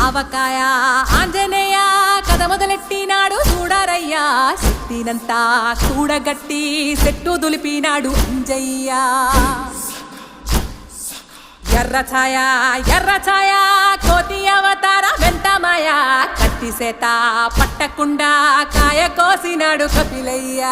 ఆవకాయ ఆంజనేయ కథ మొదలెట్టినాడు చూడారయ్యా శక్తినంతా కూడగట్టి చెట్టు దులిపినాడు అంజయ్య ఎర్ర ఛాయ కోతి అవతార వెంటమాయ కత్తి సేత పట్టకుండా కాయ కోసినాడు కపిలయ్య